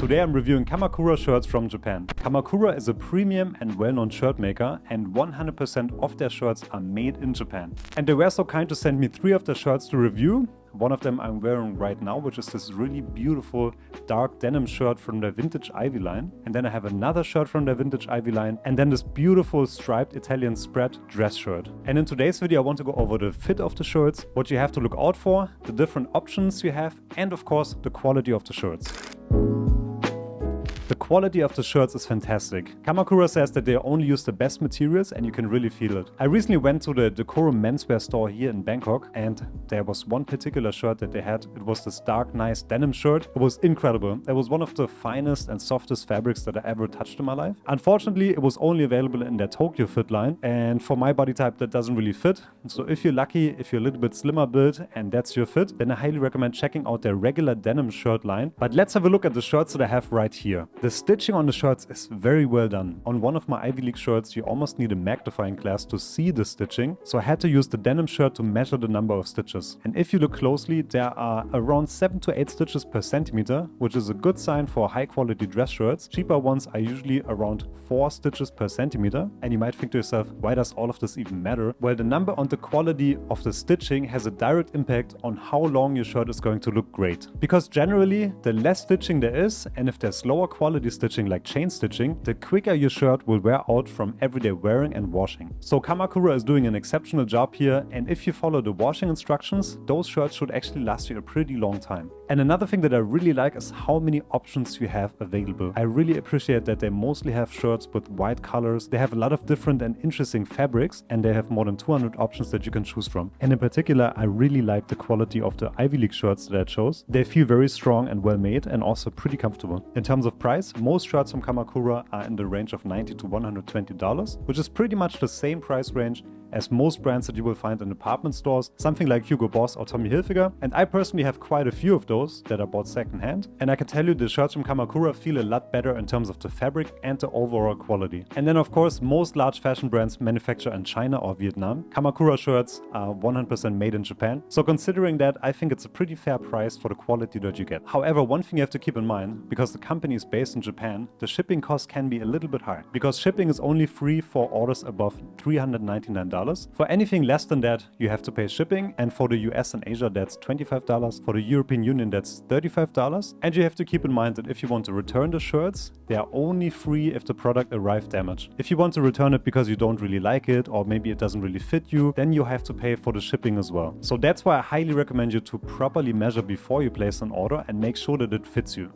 Today I'm reviewing Kamakura Shirts from Japan. Kamakura is a premium and well-known shirt maker, and 100% of their shirts are made in Japan. And they were so kind to send me 3 of their shirts to review. One of them I'm wearing right now, which is this really beautiful dark denim shirt from their vintage Ivy line. And then I have another shirt from their vintage Ivy line. And then this beautiful striped Italian spread dress shirt. And in today's video, I want to go over the fit of the shirts, what you have to look out for, the different options you have, and of course, the quality of the shirts. The quality of the shirts is fantastic. Kamakura says that they only use the best materials and you can really feel it. I recently went to the Decorum menswear store here in Bangkok and there was one particular shirt that they had. It was this dark, nice denim shirt. It was incredible. It was one of the finest and softest fabrics that I ever touched in my life. Unfortunately, it was only available in their Tokyo fit line, and for my body type that doesn't really fit. So if you're lucky, if you're a little bit slimmer built and that's your fit, then I highly recommend checking out their regular denim shirt line. But let's have a look at the shirts that I have right here. The stitching on the shirts is very well done. On one of my Ivy League shirts, you almost need a magnifying glass to see the stitching, so I had to use the denim shirt to measure the number of stitches. And if you look closely, there are around 7 to 8 stitches per centimeter, which is a good sign for high quality dress shirts. Cheaper ones are usually around 4 stitches per centimeter. And you might think to yourself, why does all of this even matter? Well, the number and the quality of the stitching has a direct impact on how long your shirt is going to look great. Because generally, the less stitching there is, and if there's lower quality stitching like chain stitching, the quicker your shirt will wear out from everyday wearing and washing. So Kamakura is doing an exceptional job here, and if you follow the washing instructions, those shirts should actually last you a pretty long time. And another thing that I really like is how many options you have available. I really appreciate that they mostly have shirts with white colors. They have a lot of different and interesting fabrics, and they have more than 200 options that you can choose from. And in particular, I really like the quality of the Ivy League shirts that I chose. They feel very strong and well made and also pretty comfortable. In terms of price, most shirts from Kamakura are in the range of $90 to $120, which is pretty much the same price range as most brands that you will find in department stores, something like Hugo Boss or Tommy Hilfiger. And I personally have quite a few of those that I bought secondhand. And I can tell you the shirts from Kamakura feel a lot better in terms of the fabric and the overall quality. And then of course, most large fashion brands manufacture in China or Vietnam. Kamakura shirts are 100% made in Japan. So considering that, I think it's a pretty fair price for the quality that you get. However, one thing you have to keep in mind, because the company is based in Japan, the shipping cost can be a little bit high. Because shipping is only free for orders above $399. For anything less than that, you have to pay shipping, and for the US and Asia that's $25, for the European Union that's $35, and you have to keep in mind that if you want to return the shirts, they are only free if the product arrived damaged. If you want to return it because you don't really like it, or maybe it doesn't really fit you, then you have to pay for the shipping as well. So that's why I highly recommend you to properly measure before you place an order and make sure that it fits you.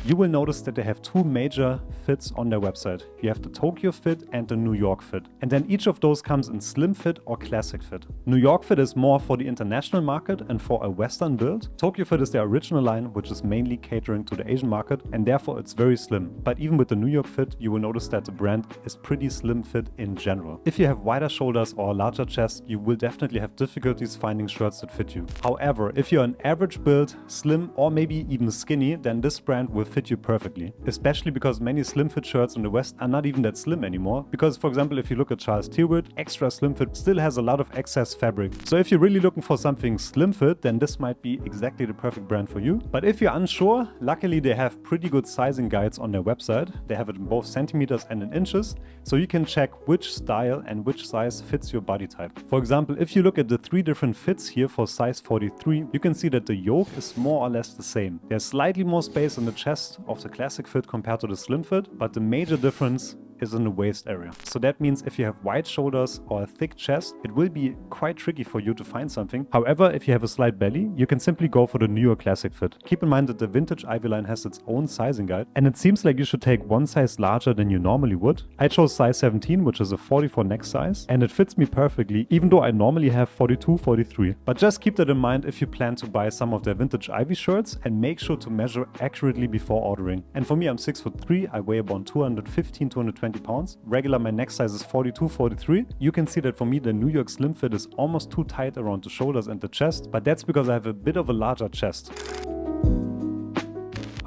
You will notice that they have 2 major fits on their website. You have the Tokyo fit and the New York fit. And then each of those comes in slim fit or classic fit. New York fit is more for the international market and for a Western build. Tokyo fit is their original line, which is mainly catering to the Asian market, and therefore it's very slim. But even with the New York fit, you will notice that the brand is pretty slim fit in general. If you have wider shoulders or a larger chest, you will definitely have difficulties finding shirts that fit you. However, if you're an average build, slim, or maybe even skinny, then this brand will fit you perfectly. Especially because many slim fit shirts in the West are not even that slim anymore. Because for example, if you look at Charles Tilbury, extra slim fit still has a lot of excess fabric. So if you're really looking for something slim fit, then this might be exactly the perfect brand for you. But if you're unsure, luckily they have pretty good sizing guides on their website. They have it in both centimeters and in inches, so you can check which style and which size fits your body type. For example, if you look at the 3 different fits here for size 43, you can see that the yoke is more or less the same. There's slightly more space in the chest of the classic fit compared to the slim fit, but the major difference is in the waist area. So that means if you have wide shoulders or a thick chest, it will be quite tricky for you to find something. However, if you have a slight belly, you can simply go for the New York classic fit. Keep in mind that the vintage Ivy line has its own sizing guide, and it seems like you should take 1 size larger than you normally would. I chose size 17, which is a 44 neck size, and it fits me perfectly, even though I normally have 42, 43. But just keep that in mind if you plan to buy some of their vintage Ivy shirts, and make sure to measure accurately before ordering. And for me, I'm 6'3", I weigh about 215, 220 pounds. Regular, my neck size is 42, 43. You can see that for me, the New York slim fit is almost too tight around the shoulders and the chest, but that's because I have a bit of a larger chest.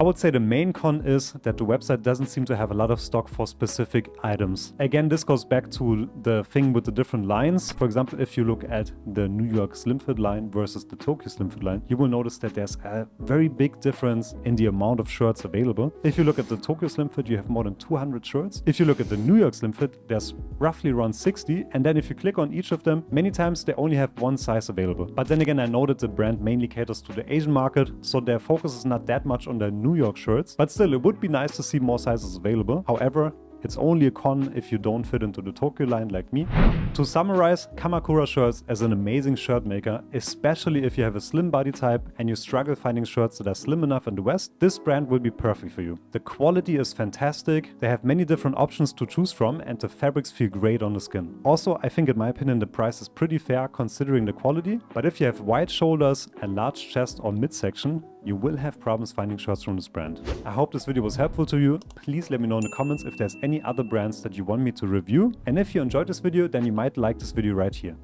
I would say the main con is that the website doesn't seem to have a lot of stock for specific items. Again, this goes back to the thing with the different lines. For example, if you look at the New York Slim Fit line versus the Tokyo Slim Fit line, you will notice that there's a very big difference in the amount of shirts available. If you look at the Tokyo Slim Fit, you have more than 200 shirts. If you look at the New York Slim Fit, there's roughly around 60. And then if you click on each of them, many times they only have one size available. But then again, I know that the brand mainly caters to the Asian market, so their focus is not that much on the New York shirts. But still, it would be nice to see more sizes available. However, it's only a con if you don't fit into the Tokyo line like me. To summarize, Kamakura Shirts is an amazing shirt maker, especially if you have a slim body type and you struggle finding shirts that are slim enough in the West. This brand will be perfect for you. The quality is fantastic, they have many different options to choose from, and the fabrics feel great on the skin. Also, I think in my opinion the price is pretty fair considering the quality, but if you have wide shoulders, a large chest or midsection, you will have problems finding shirts from this brand. I hope this video was helpful to you. Please let me know in the comments if there's any other brands that you want me to review. And if you enjoyed this video, then you might like this video right here.